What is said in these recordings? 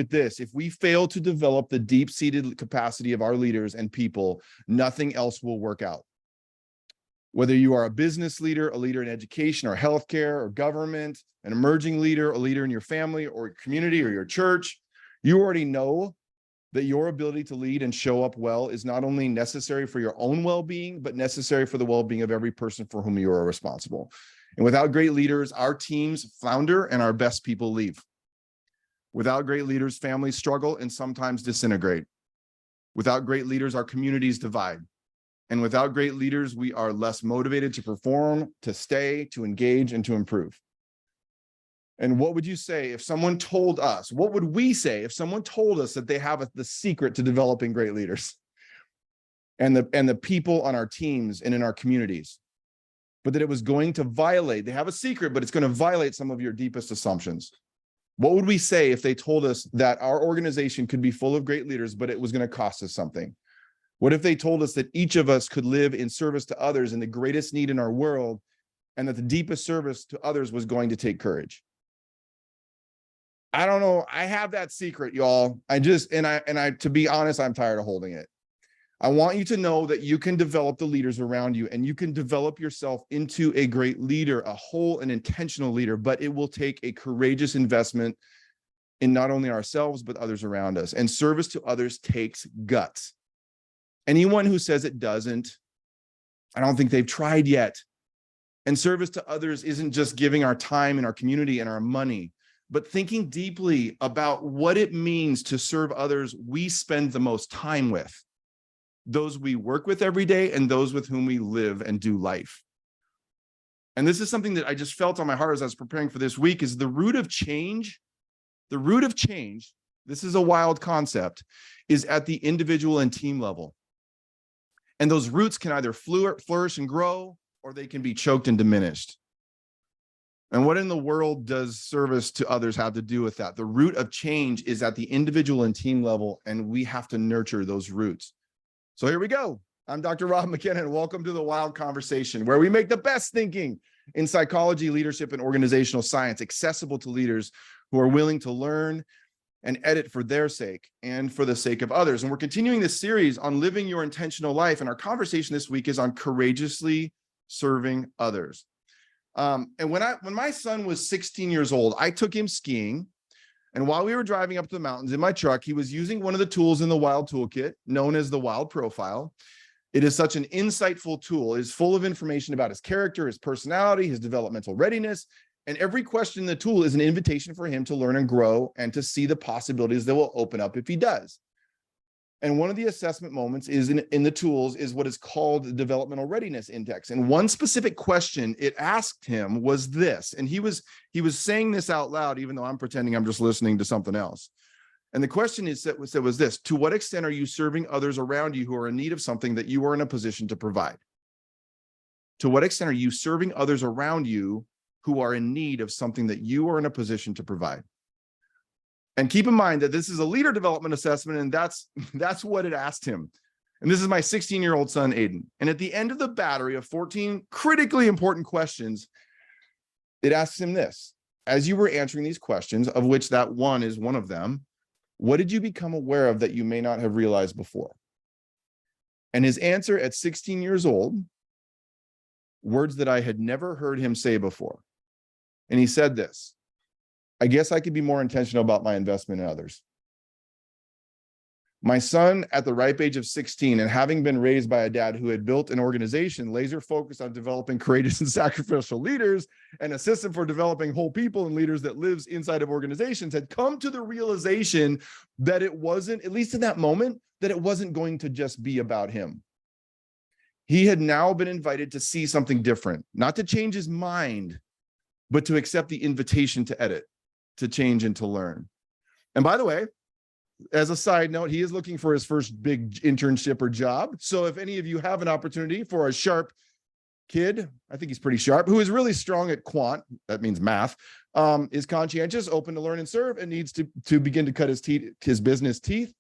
with this: if we fail to develop the deep-seated capacity of our leaders and people, nothing else will work out. Whether you are a business leader, a leader in education or healthcare or government, an emerging leader, a leader in your family or your community or your church, you already know that your ability to lead and show up well is not only necessary for your own well-being, but necessary for the well-being of every person for whom you are responsible. And without great leaders, our teams flounder and our best people leave. Without great leaders, families struggle and sometimes disintegrate. Without great leaders, our communities divide. And without great leaders, we are less motivated to perform, to stay, to engage, and to improve. And what would you say if someone told us, what would we say if someone told us that they have the secret to developing great leaders and the people on our teams and in our communities, but that it was going to violate, they have a secret, but it's going to violate some of your deepest assumptions? What would we say if they told us that our organization could be full of great leaders, but it was going to cost us something? What if they told us that each of us could live in service to others in the greatest need in our world, and that the deepest service to others was going to take courage? I don't know. I have that secret, y'all. To be honest, I'm tired of holding it. I want you to know that you can develop the leaders around you, and you can develop yourself into a great leader, a whole and intentional leader, but it will take a courageous investment in not only ourselves, but others around us. And service to others takes guts. Anyone who says it doesn't, I don't think they've tried yet. And service to others isn't just giving our time and our community and our money, but thinking deeply about what it means to serve others we spend the most time with, those we work with every day and those with whom we live and do life. And this is something that I just felt on my heart as I was preparing for this week, is the root of change. The root of change, this is a wild concept, is at the individual and team level. And those roots can either flourish and grow, or they can be choked and diminished. And what in the world does service to others have to do with that? The root of change is at the individual and team level, and we have to nurture those roots. So here we go. I'm Dr. Rob McKenna, and welcome to the WiLD Conversation, where we make the best thinking in psychology, leadership, and organizational science accessible to leaders who are willing to learn and edit for their sake and for the sake of others. And we're continuing this series on living your intentional life. And our conversation this week is on courageously serving others. And when my son was 16 years old, I took him skiing. And while we were driving up the mountains in my truck, he was using one of the tools in the WiLD toolkit, known as the WiLD Profile. It is such an insightful tool. It is full of information about his character, his personality, his developmental readiness. And every question in the tool is an invitation for him to learn and grow and to see the possibilities that will open up if he does. And one of the assessment moments is in the tools is what is called the Developmental Readiness Index. And one specific question it asked him was this, and he was saying this out loud, even though I'm pretending I'm just listening to something else. And the question was this: to what extent are you serving others around you who are in need of something that you are in a position to provide? To what extent are you serving others around you who are in need of something that you are in a position to provide? And keep in mind that this is a leader development assessment, and that's what it asked him. And this is my 16-year-old son, Aiden. And at the end of the battery of 14 critically important questions, it asks him this: as you were answering these questions, of which that one is one of them, what did you become aware of that you may not have realized before? And his answer at 16 years old, words that I had never heard him say before. And he said this: I guess I could be more intentional about my investment in others. My son, at the ripe age of 16, and having been raised by a dad who had built an organization laser focused on developing courageous and sacrificial leaders and a system for developing whole people and leaders that lives inside of organizations, had come to the realization that it wasn't, at least in that moment, that it wasn't going to just be about him. He had now been invited to see something different, not to change his mind, but to accept the invitation to edit, to change, and to learn. And by the way, as a side note, he is looking for his first big internship or job. So if any of you have an opportunity for a sharp kid, I think he's pretty sharp, who is really strong at quant, that means math, is conscientious, open to learn and serve, and needs to begin to cut his business teeth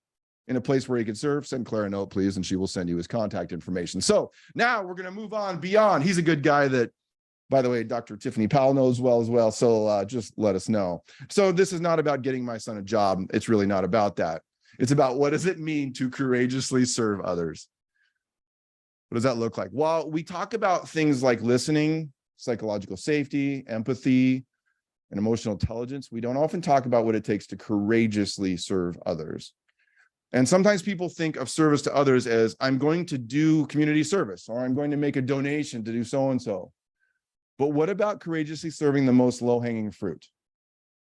in a place where he can serve, send Claire a note, please, and she will send you his contact information. So now we're going to move on beyond. He's a good guy that By the way, Dr. Tiffany Powell knows well as well. So just let us know. So this is not about getting my son a job. It's really not about that. It's about what does it mean to courageously serve others? What does that look like? Well, we talk about things like listening, psychological safety, empathy, and emotional intelligence. We don't often talk about what it takes to courageously serve others. And sometimes people think of service to others as I'm going to do community service, or I'm going to make a donation to do so-and-so. But what about courageously serving the most low-hanging fruit?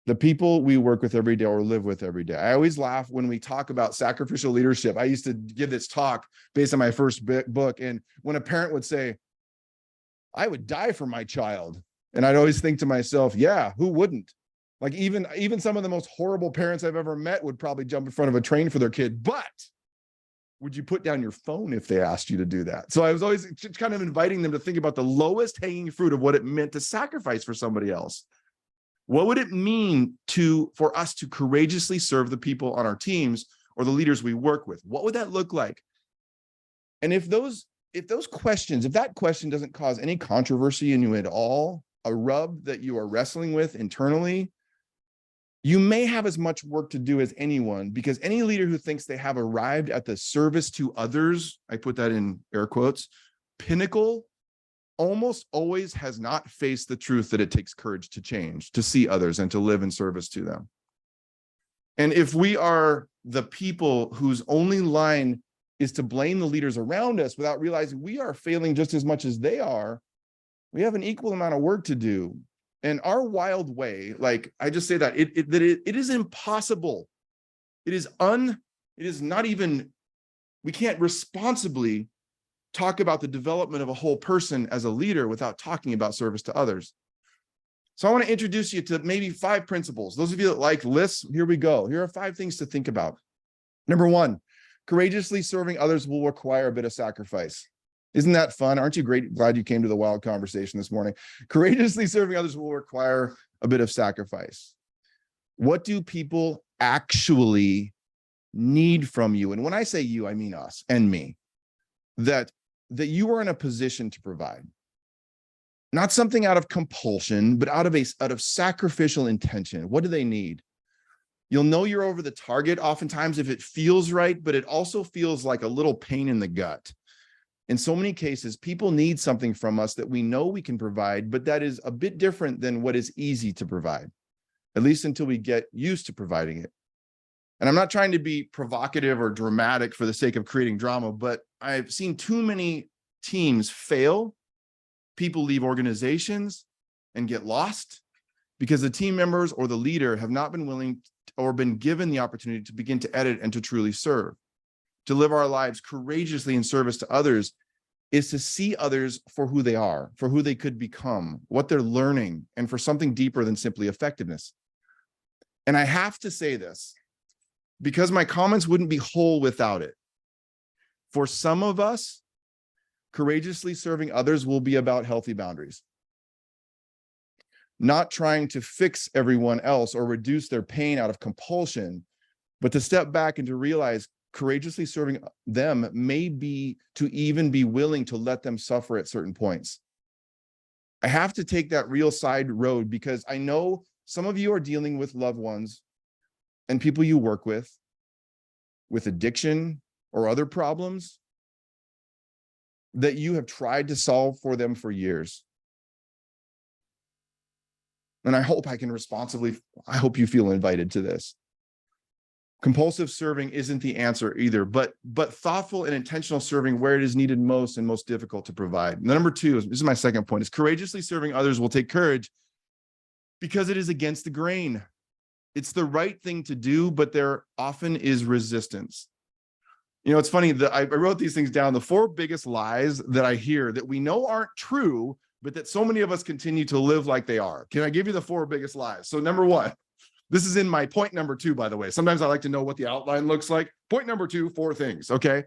The people we work with every day or live with every day. I always laugh when we talk about sacrificial leadership. I used to give this talk based on my first book. And when a parent would say, I would die for my child. And I'd always think to myself, yeah, who wouldn't? Like even some of the most horrible parents I've ever met would probably jump in front of a train for their kid. But would you put down your phone if they asked you to do that? So I was always kind of inviting them to think about the lowest hanging fruit of what it meant to sacrifice for somebody else. What would it mean for us to courageously serve the people on our teams or the leaders we work with? What would that look like? And if that question doesn't cause any controversy in you at all, a rub that you are wrestling with internally, you may have as much work to do as anyone, because any leader who thinks they have arrived at the service to others, I put that in air quotes, pinnacle, almost always has not faced the truth that it takes courage to change, to see others and to live in service to them. And if we are the people whose only line is to blame the leaders around us without realizing we are failing just as much as they are, we have an equal amount of work to do. And our wild way, like I just say that it is impossible. It is not even, we can't responsibly talk about the development of a whole person as a leader without talking about service to others. So I want to introduce you to maybe 5 principles. Those of you that like lists, here we go. Here are 5 things to think about. Number 1, courageously serving others will require a bit of sacrifice. Isn't that fun? Aren't you glad you came to the WiLD conversation this morning? Courageously serving others will require a bit of sacrifice. What do people actually need from you? And when I say you, I mean us and me. That you are in a position to provide. Not something out of compulsion, but out of sacrificial intention. What do they need? You'll know you're over the target oftentimes if it feels right, but it also feels like a little pain in the gut. In so many cases, people need something from us that we know we can provide, but that is a bit different than what is easy to provide, at least until we get used to providing it. And I'm not trying to be provocative or dramatic for the sake of creating drama, but I've seen too many teams fail. People leave organizations and get lost because the team members or the leader have not been willing or been given the opportunity to begin to edit and to truly serve. To live our lives courageously in service to others is to see others for who they are, for who they could become, what they're learning, and for something deeper than simply effectiveness. And I have to say this, because my comments wouldn't be whole without it. For some of us, courageously serving others will be about healthy boundaries. Not trying to fix everyone else or reduce their pain out of compulsion, but to step back and to realize courageously serving them may be to even be willing to let them suffer at certain points. I have to take that real side road because I know some of you are dealing with loved ones and people you work with addiction or other problems that you have tried to solve for them for years. And I hope I can I hope you feel invited to this. Compulsive serving isn't the answer either, but thoughtful and intentional serving where it is needed most and most difficult to provide. Number 2, this is my second point, is courageously serving others will take courage because it is against the grain. It's the right thing to do, but there often is resistance. You know, it's funny that I wrote these things down, the 4 biggest lies that I hear that we know aren't true, but that so many of us continue to live like they are. Can I give you the 4 biggest lies? So number 1, this is in my point number 2, by the way. Sometimes I like to know what the outline looks like. Point number 2, 4 things, okay?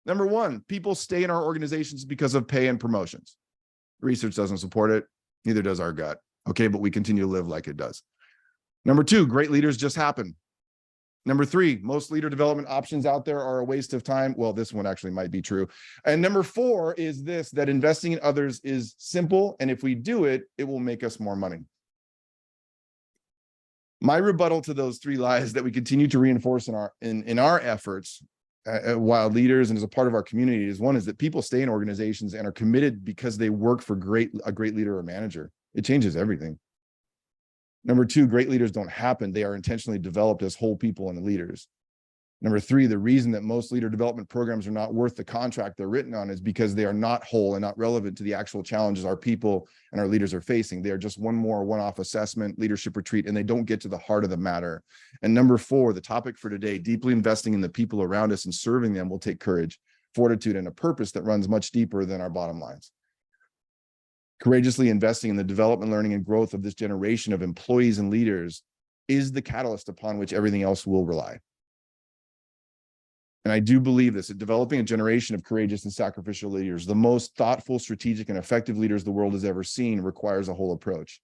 Number 1, people stay in our organizations because of pay and promotions. Research doesn't support it, neither does our gut, okay? But we continue to live like it does. Number 2, great leaders just happen. Number 3, most leader development options out there are a waste of time. Well, this one actually might be true. And number 4 is this, that investing in others is simple. And if we do it, it will make us more money. My rebuttal to those 3 lies that we continue to reinforce in our efforts WiLD leaders and as a part of our community is, one, is that people stay in organizations and are committed because they work for a great leader or manager. It changes everything. Number 2, great leaders don't happen. They are intentionally developed as whole people and leaders. Number 3, the reason that most leader development programs are not worth the contract they're written on is because they are not whole and not relevant to the actual challenges our people and our leaders are facing. They are just one more one-off assessment, leadership retreat, and they don't get to the heart of the matter. And number 4, the topic for today, deeply investing in the people around us and serving them will take courage, fortitude, and a purpose that runs much deeper than our bottom lines. Courageously investing in the development, learning, and growth of this generation of employees and leaders is the catalyst upon which everything else will rely. And I do believe this, that developing a generation of courageous and sacrificial leaders, the most thoughtful, strategic, and effective leaders the world has ever seen, requires a whole approach,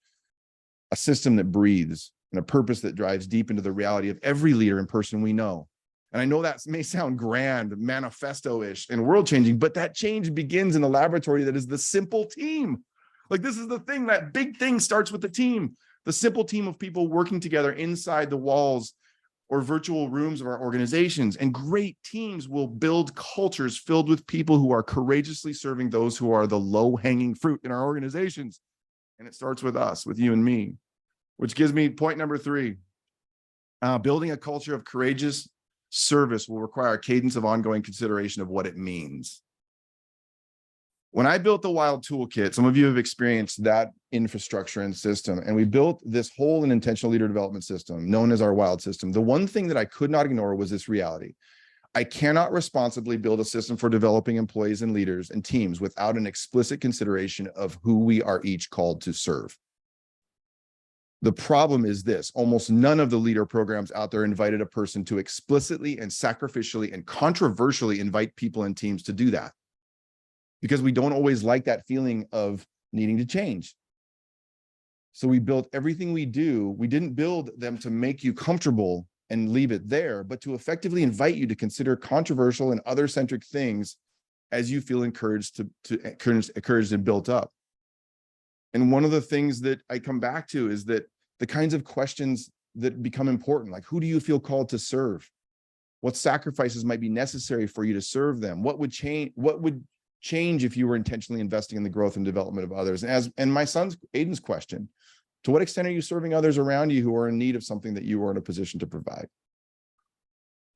a system that breathes, and a purpose that drives deep into the reality of every leader and person we know. And I know that may sound grand, manifesto-ish, and world-changing, but that change begins in the laboratory that is the simple team. Like, this is the thing, that big thing starts with the team, the simple team of people working together inside the walls or virtual rooms of our organizations. And great teams will build cultures filled with people who are courageously serving those who are the low-hanging fruit in our organizations. And it starts with us, with you and me, which gives me point number 3. Building a culture of courageous service will require a cadence of ongoing consideration of what it means. When I built the WiLD toolkit, some of you have experienced that infrastructure and system, and we built this whole and intentional leader development system known as our WiLD system. The one thing that I could not ignore was this reality. I cannot responsibly build a system for developing employees and leaders and teams without an explicit consideration of who we are each called to serve. The problem is this: almost none of the leader programs out there invited a person to explicitly and sacrificially and controversially invite people and teams to do that, because we don't always like that feeling of needing to change. So we built everything we do. We didn't build them to make you comfortable and leave it there, but to effectively invite you to consider controversial and other-centric things as you feel encouraged and built up. And one of the things that I come back to is that the kinds of questions that become important, like, who do you feel called to serve? What sacrifices might be necessary for you to serve them? What would change if you were intentionally investing in the growth and development of others? And my son's Aiden's question, to what extent are you serving others around you who are in need of something that you are in a position to provide?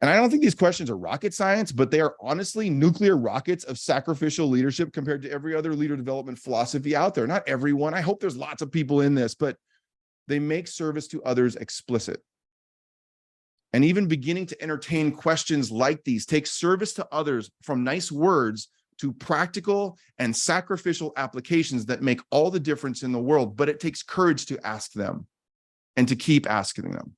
And I don't think these questions are rocket science, but they are honestly nuclear rockets of sacrificial leadership compared to every other leader development philosophy out there. Not everyone. I hope there's lots of people in this, but they make service to others explicit. And even beginning to entertain questions like these takes service to others from nice words to practical and sacrificial applications that make all the difference in the world, but it takes courage to ask them and to keep asking them.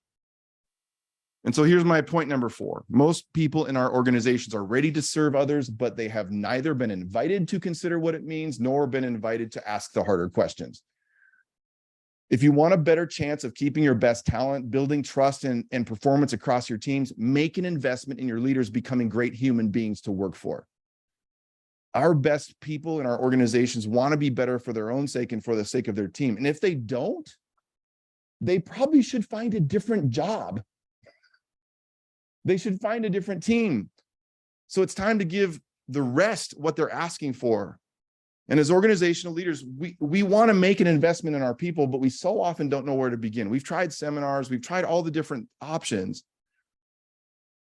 And so here's my point number 4. Most people in our organizations are ready to serve others, but they have neither been invited to consider what it means, nor been invited to ask the harder questions. If you want a better chance of keeping your best talent, building trust and performance across your teams, make an investment in your leaders becoming great human beings to work for. Our best people in our organizations want to be better for their own sake and for the sake of their team. And if they don't, they probably should find a different job. They should find a different team. So it's time to give the rest what they're asking for. And as organizational leaders, we want to make an investment in our people, but we so often don't know where to begin. We've tried seminars, we've tried all the different options.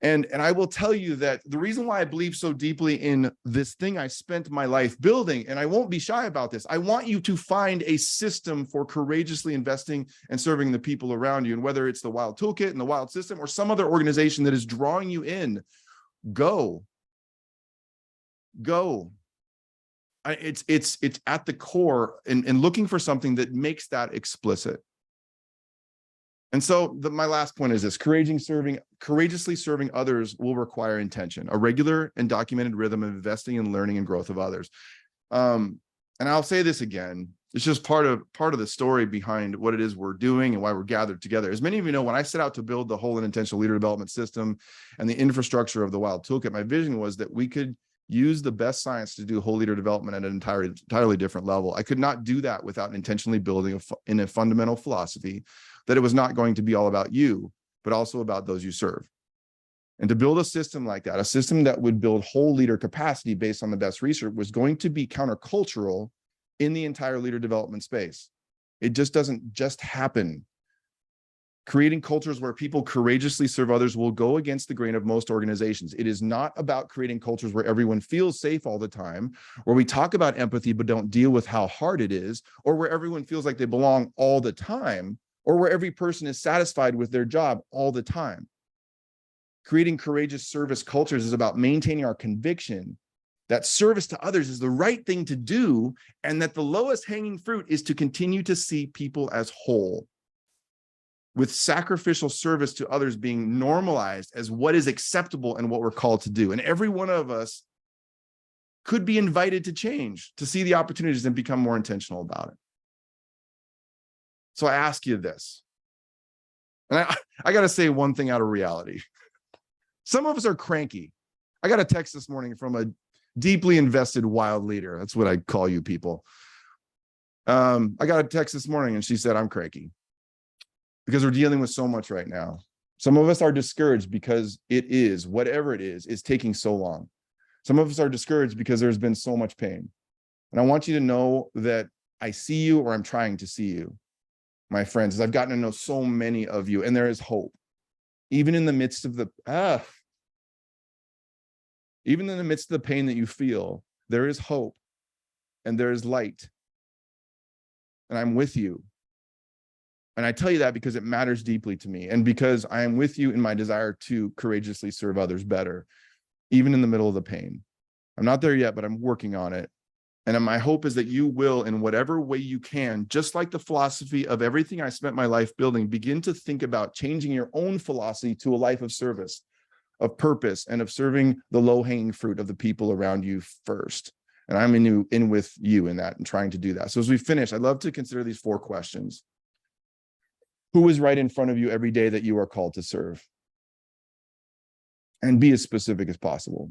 And I will tell you that the reason why I believe so deeply in this thing I spent my life building, and I won't be shy about this, I want you to find a system for courageously investing and serving the people around you. And whether it's the WiLD Toolkit and the WiLD System or some other organization that is drawing you in, go. It's at the core and looking for something that makes that explicit. And so my last point is this: courageously serving others will require intention, a regular and documented rhythm of investing in learning and growth of others. And I'll say this again, It's just part of the story behind what it is we're doing and why we're gathered together. As many of you know, when I set out to build the whole and intentional leader development system and the infrastructure of the WiLD toolkit, my vision was that we could use the best science to do whole leader development at an entirely different level. I could not do that without intentionally building in a fundamental philosophy that it was not going to be all about you, but also about those you serve. And to build a system like that, a system that would build whole leader capacity based on the best research, was going to be countercultural in the entire leader development space. It just doesn't just happen. Creating cultures where people courageously serve others will go against the grain of most organizations. It is not about creating cultures where everyone feels safe all the time, where we talk about empathy but don't deal with how hard it is, or where everyone feels like they belong all the time, or where every person is satisfied with their job all the time. Creating courageous service cultures is about maintaining our conviction that service to others is the right thing to do, and that the lowest hanging fruit is to continue to see people as whole, with sacrificial service to others being normalized as what is acceptable and what we're called to do. And every one of us could be invited to change, to see the opportunities and become more intentional about it. So I ask you this, and I got to say one thing out of reality. Some of us are cranky. I got a text this morning from a deeply invested WiLD leader. That's what I call you people. I got a text this morning and she said, I'm cranky because we're dealing with so much right now. Some of us are discouraged because it is, whatever it is taking so long. Some of us are discouraged because there's been so much pain. And I want you to know that I see you, or I'm trying to see you, my friends, as I've gotten to know so many of you, and there is hope. Even in the midst of the even in the midst of the pain that you feel, there is hope and there is light. And I'm with you. And I tell you that because it matters deeply to me, and because I am with you in my desire to courageously serve others better, even in the middle of the pain. I'm not there yet, but I'm working on it. And my hope is that you will, in whatever way you can, just like the philosophy of everything I spent my life building, begin to think about changing your own philosophy to a life of service, of purpose, and of serving the low-hanging fruit of the people around you first. And I'm in with you in that and trying to do that. So as we finish, I'd love to consider these 4 questions. Who is right in front of you every day that you are called to serve? And be as specific as possible.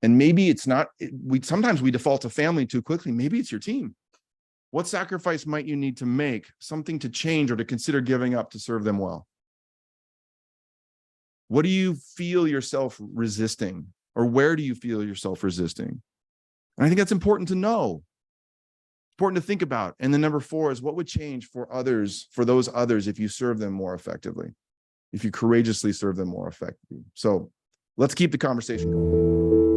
And maybe it's not, sometimes we default to family too quickly. Maybe it's your team. What sacrifice might you need to make, something to change or to consider giving up to serve them well? What do you feel yourself resisting, or where do you feel yourself resisting? And I think that's important to know, important to think about. And then number 4 is, what would change for others, for those others, if you serve them more effectively, if you courageously serve them more effectively? So let's keep the conversation going.